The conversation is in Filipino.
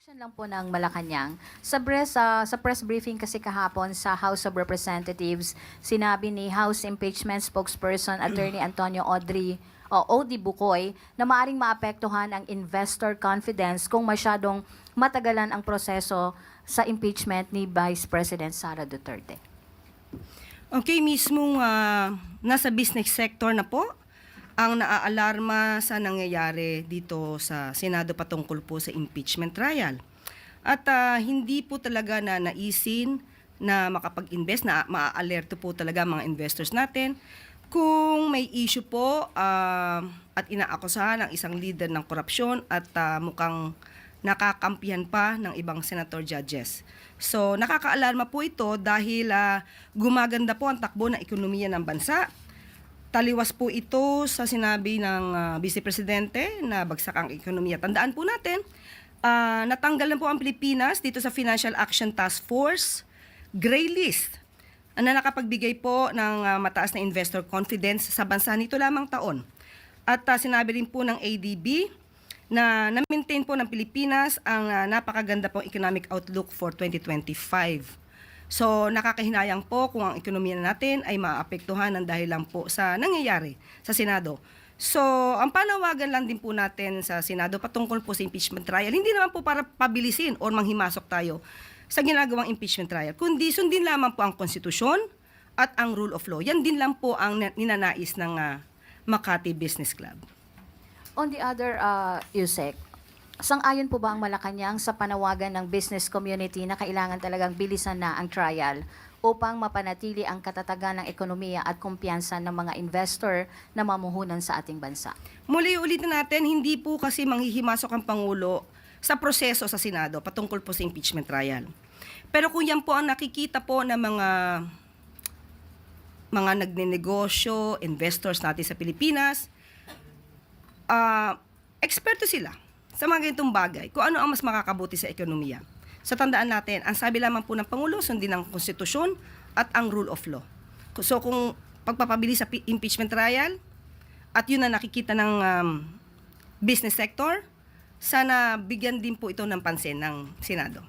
Action lang po ng Malacanang. Sa press briefing kasi kahapon sa House of Representatives, sinabi ni House Impeachment Spokesperson Attorney Antonio Odi Bukoy na maaring maapektuhan ang investor confidence kung masyadong matagalan ang proseso sa impeachment ni Vice President Sara Duterte. Okay, mismong nasa business sector na po ang naaalarma sa nangyayari dito sa Senado patungkol po sa impeachment trial. At hindi po talaga na naisin na makapag-invest, na maa-alerto po talaga mga investors natin kung may issue po at inaakusahan ng isang leader ng korupsyon at mukhang nakakampihan pa ng ibang senator judges. So nakakaalarma po ito dahil gumaganda po ang takbo ng ekonomiya ng bansa. Taliwas po ito sa sinabi ng Vice Presidente na bagsak ang ekonomiya. Tandaan po natin, natanggal na po ang Pilipinas dito sa Financial Action Task Force Gray List na nakapagbigay po ng mataas na investor confidence sa bansa nito lamang taon. At sinabi rin po ng ADB na na-maintain po ng Pilipinas ang napakaganda pong economic outlook for 2025. So nakakahinayang po kung ang ekonomiya natin ay maapektuhan ng dahil lang po sa nangyayari sa Senado. So ang panawagan lang din po natin sa Senado patungkol po sa impeachment trial, hindi naman po para pabilisin o manghimasok tayo sa ginagawang impeachment trial, kundi sundin lamang po ang konstitusyon at ang rule of law. Yan din lang po ang ninanais ng Makati Business Club. On the other, Yusek, sang-ayon po ba ang Malacanang sa panawagan ng business community na kailangan talagang bilisan na ang trial upang mapanatili ang katatagan ng ekonomiya at kumpiyansa ng mga investor na mamuhunan sa ating bansa? Muli ulitin natin, hindi po kasi manghihimasok ang Pangulo sa proseso sa Senado patungkol po sa impeachment trial. Pero kung yan po ang nakikita po ng mga nagnenegosyo, investors natin sa Pilipinas, eksperto sila sa mga ganitong bagay, kung ano ang mas makakabuti sa ekonomiya. Sa tandaan natin, ang sabi lamang po ng Pangulo, sundin ang konstitusyon at ang rule of law. So kung pagpapabilis sa impeachment trial, at yun na nakikita ng business sector, sana bigyan din po ito ng pansin ng Senado.